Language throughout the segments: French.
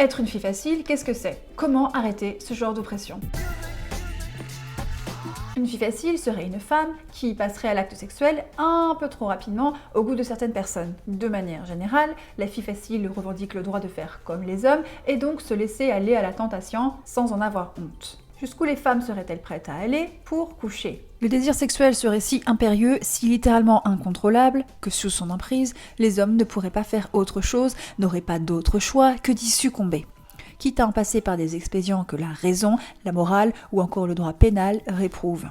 Être une fille facile, qu'est-ce que c'est? Comment arrêter ce genre d'oppression? Une fille facile serait une femme qui passerait à l'acte sexuel un peu trop rapidement au goût de certaines personnes. De manière générale, la fille facile revendique le droit de faire comme les hommes et donc se laisser aller à la tentation sans en avoir honte. Jusqu'où les femmes seraient-elles prêtes à aller pour coucher? Le désir sexuel serait si impérieux, si littéralement incontrôlable, que sous son emprise, les hommes ne pourraient pas faire autre chose, n'auraient pas d'autre choix que d'y succomber. Quitte à en passer par des expédients que la raison, la morale ou encore le droit pénal réprouvent.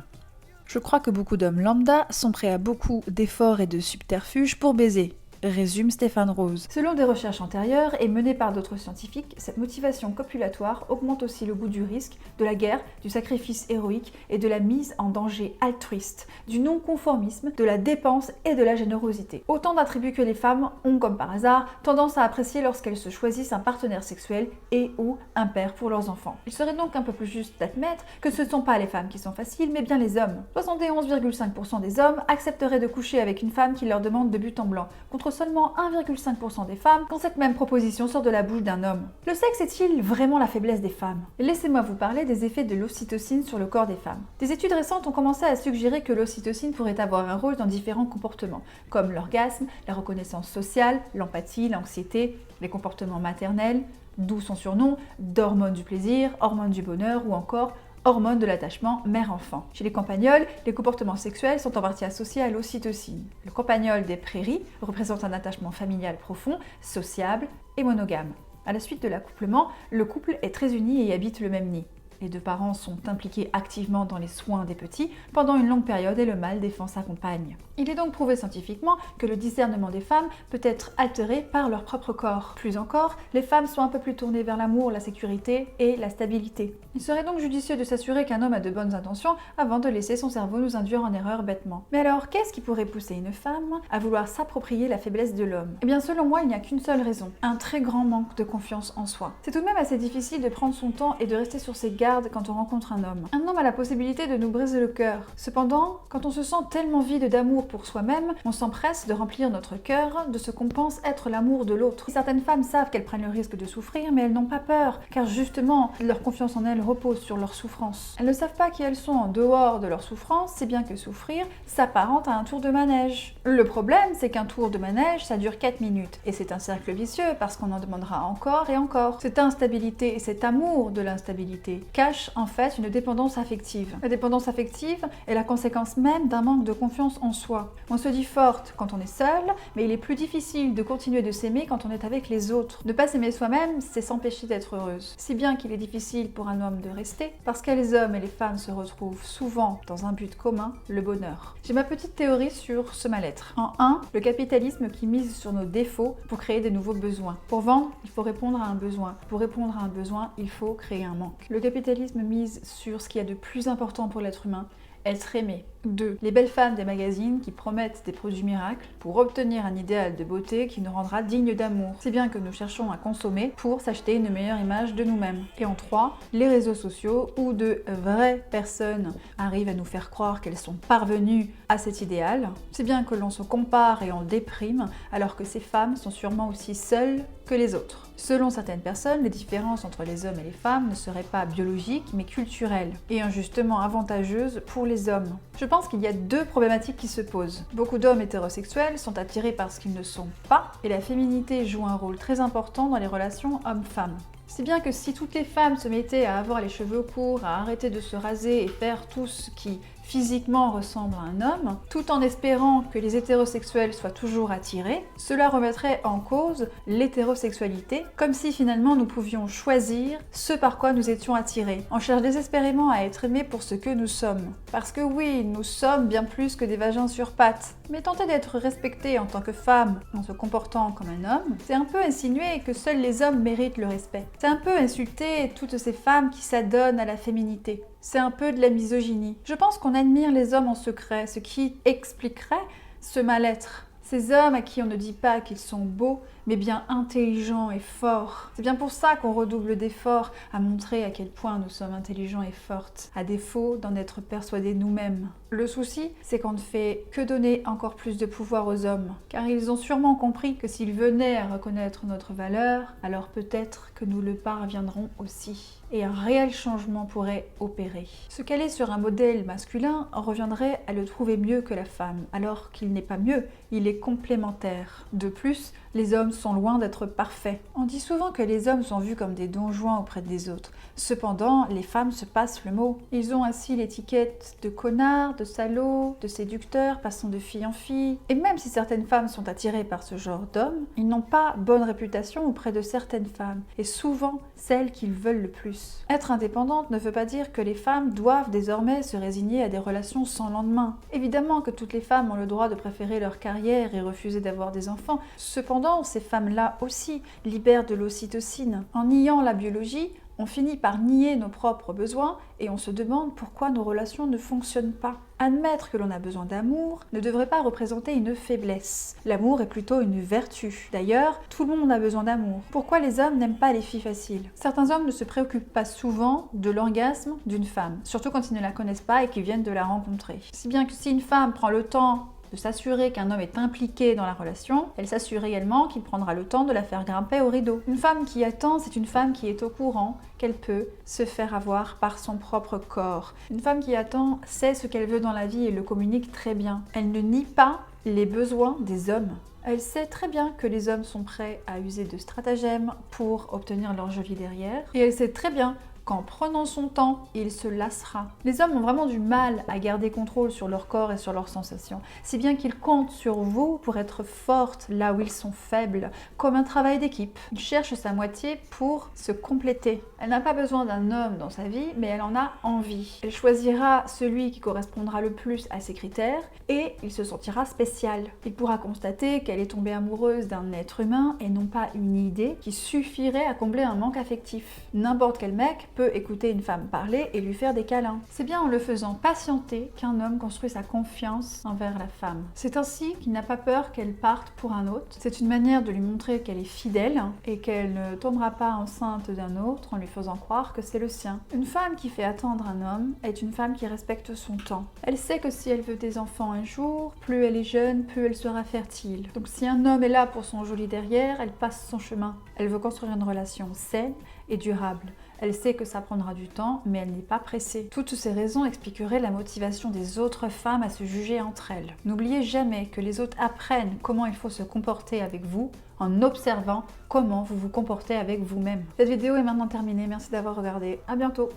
Je crois que beaucoup d'hommes lambda sont prêts à beaucoup d'efforts et de subterfuges pour baiser, résume Stéphane Rose. Selon des recherches antérieures et menées par d'autres scientifiques, cette motivation copulatoire augmente aussi le goût du risque, de la guerre, du sacrifice héroïque et de la mise en danger altruiste, du non-conformisme, de la dépense et de la générosité. Autant d'attributs que les femmes ont, comme par hasard, tendance à apprécier lorsqu'elles se choisissent un partenaire sexuel et ou un père pour leurs enfants. Il serait donc un peu plus juste d'admettre que ce ne sont pas les femmes qui sont faciles, mais bien les hommes. 71,5% des hommes accepteraient de coucher avec une femme qui leur demande de but en blanc, contre seulement 1,5% des femmes quand cette même proposition sort de la bouche d'un homme. Le sexe est-il vraiment la faiblesse des femmes? Laissez-moi vous parler des effets de l'ocytocine sur le corps des femmes. Des études récentes ont commencé à suggérer que l'ocytocine pourrait avoir un rôle dans différents comportements, comme l'orgasme, la reconnaissance sociale, l'empathie, l'anxiété, les comportements maternels, d'où son surnom d'hormone du plaisir, hormone du bonheur ou encore hormone de l'attachement mère-enfant. Chez les campagnols, les comportements sexuels sont en partie associés à l'ocytocine. Le campagnol des prairies représente un attachement familial profond, sociable et monogame. À la suite de l'accouplement, le couple est très uni et habite le même nid. Les deux parents sont impliqués activement dans les soins des petits pendant une longue période et le mâle défend sa compagne. Il est donc prouvé scientifiquement que le discernement des femmes peut être altéré par leur propre corps. Plus encore, les femmes sont un peu plus tournées vers l'amour, la sécurité et la stabilité. Il serait donc judicieux de s'assurer qu'un homme a de bonnes intentions avant de laisser son cerveau nous induire en erreur bêtement. Mais alors, qu'est-ce qui pourrait pousser une femme à vouloir s'approprier la faiblesse de l'homme? Eh bien, selon moi, il n'y a qu'une seule raison, un très grand manque de confiance en soi. C'est tout de même assez difficile de prendre son temps et de rester sur ses gardes quand on rencontre un homme. Un homme a la possibilité de nous briser le cœur. Cependant, quand on se sent tellement vide d'amour pour soi-même, on s'empresse de remplir notre cœur de ce qu'on pense être l'amour de l'autre. Certaines femmes savent qu'elles prennent le risque de souffrir, mais elles n'ont pas peur, car justement, leur confiance en elles repose sur leur souffrance. Elles ne savent pas qui elles sont en dehors de leur souffrance, si bien que souffrir s'apparente à un tour de manège. Le problème, c'est qu'un tour de manège, ça dure 4 minutes, et c'est un cercle vicieux, parce qu'on en demandera encore et encore. Cette instabilité et cet amour de l'instabilité cachent en fait une dépendance affective. La dépendance affective est la conséquence même d'un manque de confiance en soi. On se dit forte quand on est seule, mais il est plus difficile de continuer de s'aimer quand on est avec les autres. Ne pas s'aimer soi-même, c'est s'empêcher d'être heureuse. Si bien qu'il est difficile pour un homme de rester, parce que les hommes et les femmes se retrouvent souvent dans un but commun, le bonheur. J'ai ma petite théorie sur ce mal-être. En 1, le capitalisme qui mise sur nos défauts pour créer des nouveaux besoins. Pour vendre, il faut répondre à un besoin. Pour répondre à un besoin, il faut créer un manque. Le capitalisme mise sur ce qu'il y a de plus important pour l'être humain, être aimé. 2. Les belles femmes des magazines qui promettent des produits miracles pour obtenir un idéal de beauté qui nous rendra dignes d'amour. C'est bien que nous cherchons à consommer pour s'acheter une meilleure image de nous-mêmes. Et en 3, les réseaux sociaux où de vraies personnes arrivent à nous faire croire qu'elles sont parvenues à cet idéal. C'est bien que l'on se compare et on déprime alors que ces femmes sont sûrement aussi seules que les autres. Selon certaines personnes, les différences entre les hommes et les femmes ne seraient pas biologiques mais culturelles et injustement avantageuses pour les hommes. Je pense qu'il y a deux problématiques qui se posent. Beaucoup d'hommes hétérosexuels sont attirés par ce qu'ils ne sont pas et la féminité joue un rôle très important dans les relations hommes-femmes. Si bien que si toutes les femmes se mettaient à avoir les cheveux courts, à arrêter de se raser et faire tout ce qui physiquement ressemble à un homme, tout en espérant que les hétérosexuels soient toujours attirés, cela remettrait en cause l'hétérosexualité, comme si finalement nous pouvions choisir ce par quoi nous étions attirés. On cherche désespérément à être aimés pour ce que nous sommes. Parce que oui, nous sommes bien plus que des vagins sur pattes. Mais tenter d'être respecté en tant que femme en se comportant comme un homme, c'est un peu insinuer que seuls les hommes méritent le respect. C'est un peu insulter toutes ces femmes qui s'adonnent à la féminité. C'est un peu de la misogynie. Je pense qu'on admire les hommes en secret, ce qui expliquerait ce mal-être. Ces hommes à qui on ne dit pas qu'ils sont beaux, mais bien intelligent et fort. C'est bien pour ça qu'on redouble d'efforts à montrer à quel point nous sommes intelligents et fortes, à défaut d'en être persuadés nous-mêmes. Le souci, c'est qu'on ne fait que donner encore plus de pouvoir aux hommes, car ils ont sûrement compris que s'ils venaient à reconnaître notre valeur, alors peut-être que nous le parviendrons aussi. Et un réel changement pourrait opérer. Se caler sur un modèle masculin reviendrait à le trouver mieux que la femme, alors qu'il n'est pas mieux, il est complémentaire. De plus, les hommes sont loin d'être parfaits. On dit souvent que les hommes sont vus comme des don Juan auprès des autres. Cependant, les femmes se passent le mot. Ils ont ainsi l'étiquette de connard, de salaud, de séducteur, passant de fille en fille. Et même si certaines femmes sont attirées par ce genre d'hommes, ils n'ont pas bonne réputation auprès de certaines femmes, et souvent celles qu'ils veulent le plus. Être indépendante ne veut pas dire que les femmes doivent désormais se résigner à des relations sans lendemain. Évidemment que toutes les femmes ont le droit de préférer leur carrière et refuser d'avoir des enfants. Cependant, ces femmes-là aussi libèrent de l'ocytocine. En niant la biologie, on finit par nier nos propres besoins et on se demande pourquoi nos relations ne fonctionnent pas. Admettre que l'on a besoin d'amour ne devrait pas représenter une faiblesse. L'amour est plutôt une vertu. D'ailleurs, tout le monde a besoin d'amour. Pourquoi les hommes n'aiment pas les filles faciles? Certains hommes ne se préoccupent pas souvent de l'orgasme d'une femme, surtout quand ils ne la connaissent pas et qu'ils viennent de la rencontrer. Si bien que si une femme prend le temps de s'assurer qu'un homme est impliqué dans la relation, elle s'assure également qu'il prendra le temps de la faire grimper au rideau. Une femme qui attend, c'est une femme qui est au courant qu'elle peut se faire avoir par son propre corps. Une femme qui attend sait ce qu'elle veut dans la vie et le communique très bien. Elle ne nie pas les besoins des hommes. Elle sait très bien que les hommes sont prêts à user de stratagèmes pour obtenir leur joli derrière. Et elle sait très bien qu'en prenant son temps, il se lassera. Les hommes ont vraiment du mal à garder contrôle sur leur corps et sur leurs sensations, si bien qu'ils comptent sur vous pour être fortes là où ils sont faibles, comme un travail d'équipe. Ils cherchent sa moitié pour se compléter. Elle n'a pas besoin d'un homme dans sa vie, mais elle en a envie. Elle choisira celui qui correspondra le plus à ses critères et il se sentira spécial. Il pourra constater qu'elle est tombée amoureuse d'un être humain et non pas une idée qui suffirait à combler un manque affectif. N'importe quel mec peut écouter une femme parler et lui faire des câlins. C'est bien en le faisant patienter qu'un homme construit sa confiance envers la femme. C'est ainsi qu'il n'a pas peur qu'elle parte pour un autre. C'est une manière de lui montrer qu'elle est fidèle et qu'elle ne tombera pas enceinte d'un autre en lui faisant croire que c'est le sien. Une femme qui fait attendre un homme est une femme qui respecte son temps. Elle sait que si elle veut des enfants un jour, plus elle est jeune, plus elle sera fertile. Donc si un homme est là pour son joli derrière, elle passe son chemin. Elle veut construire une relation saine et durable. Elle sait que ça prendra du temps, mais elle n'est pas pressée. Toutes ces raisons expliqueraient la motivation des autres femmes à se juger entre elles. N'oubliez jamais que les autres apprennent comment il faut se comporter avec vous en observant comment vous vous comportez avec vous-même. Cette vidéo est maintenant terminée, merci d'avoir regardé, à bientôt.